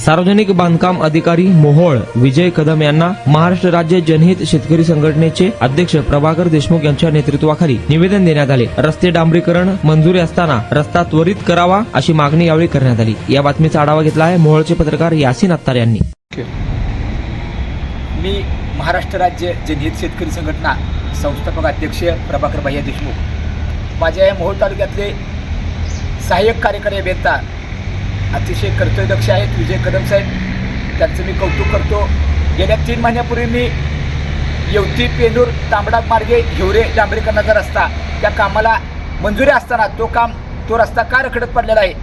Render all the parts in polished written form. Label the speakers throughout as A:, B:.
A: सार्वजनिक बांधकाम अधिकारी मोहोळ विजय कदम यांना महाराष्ट्र राज्य जनहित शेतकरी संघटनेचे अध्यक्ष प्रभाकर देशमुख यांच्या नेतृत्वाखाली निवेदन देण्यात आले। रस्ते डांबरीकरण मंजुरी असताना रस्ता त्वरित करावा अशी मागणी यावेळी करण्यात आली। या बातमीचा आढावा घेतला आहे मोहोळचे पत्रकार यासीन अत्तार यांनी।
B: मी महाराष्ट्र राज्य जनहित शेतकरी संघटना संस्थापक अध्यक्ष प्रभाकर भैया देशमुख। माझ्या या मोहोळ तालुक्यातले सहाय्यक कार्यकारी अभियंता अतिशय कर्तव्यदक्ष आहेत विजय कदम साहेब, त्यांचं मी कौतुक करतो। गेल्या 3 महिन्यापूर्वी मी येवती पेनूर तांबडा मार्गे हिवरे डांबरीकरणाचा रस्ता त्या कामाला मंजुरी असताना तो रस्ता का रखडत पडलेला आहे।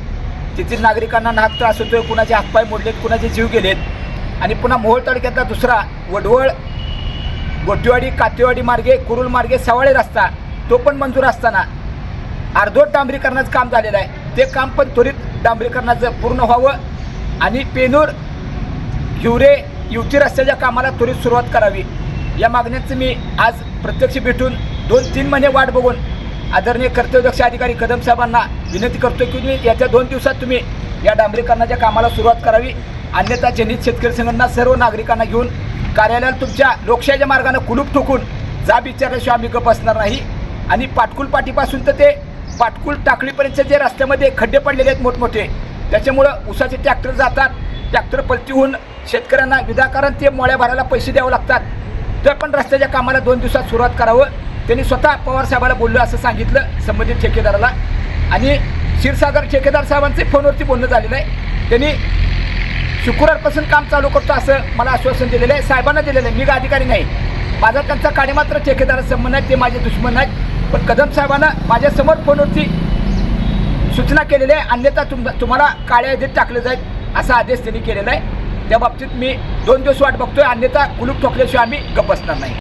B: तेथील नागरिकांना नाहक त्रास होतोय, कुणाचे हातपाय मोडलेत, कुणाचे जीव गेलेत। आणि पुन्हा मोहोळ तालुक्यातला दुसरा वडवळ गोटीवाडी कातेवाडी मार्गे कुरुल मार्गे सवाळे रस्ता तो पण मंजूर असताना अर्धवट डांबरीकरणाचं काम झालेलं आहे। ते काम पण त्वरित डांबरीकरणाचं पूर्ण व्हावं आणि पेनूर हिवरे युवती रस्त्याच्या कामाला त्वरित सुरुवात करावी या मागण्यांचं मी आज प्रत्यक्ष भेटून 2-3 महिने वाट बघून आदरणीय कर्तव्यदक्ष अधिकारी कदम साहेबांना विनंती करतो की तुम्ही येत्या 2 दिवसात तुम्ही या डांबरीकरणाच्या कामाला सुरुवात करावी, अन्यथा जनहित शेतकरी संघटना सर्व नागरिकांना घेऊन कार्यालयाला तुमच्या लोकशाहीच्या मार्गाने कुलूप ठोकून जाब विचारल्याशिवाय आम्ही गप्प बसणार नाही। आणि पाटकुल पाटीपासून तर ते पाटकुल टाकळीपर्यंत जे रस्त्यामध्ये खड्डे पडलेले आहेत मोठमोठे, त्याच्यामुळं उसाचे ट्रॅक्टर जातात, ट्रॅक्टर पलटी होऊन शेतकऱ्यांना विनाकारण ते मोळ्या भरायला पैसे द्यावे लागतात। त्या पण रस्त्याच्या कामाला 2 दिवसात सुरुवात करावं त्यांनी स्वतः पवार साहेबाला बोललो असं सांगितलं संबंधित ठेकेदाराला। आणि क्षीरसागर ठेकेदार साहेबांचे फोनवरती बोलणं झालेलं आहे, त्यांनी शुक्रवारपासून काम चालू करतो असं मला आश्वासन दिलेलं आहे, साहेबांना दिलेलं आहे। मी का अधिकारी नाही, माझा त्यांचा काडीमात्र ठेकेदाराचा संबंध आहे, ते माझे दुश्मन आहेत। पण कदम साहेबांना माझ्यासमोर फोनवरती सूचना केलेली आहे, अन्यथा तुम्हाला काळ्या यादीत टाकले जाईल असा आदेश त्यांनी केलेला आहे। त्या बाबतीत मी 2 दिवस वाट बघतोय, अन्यथा कुलूप ठोकल्याशिवाय आम्ही गप्प बसणार नाही।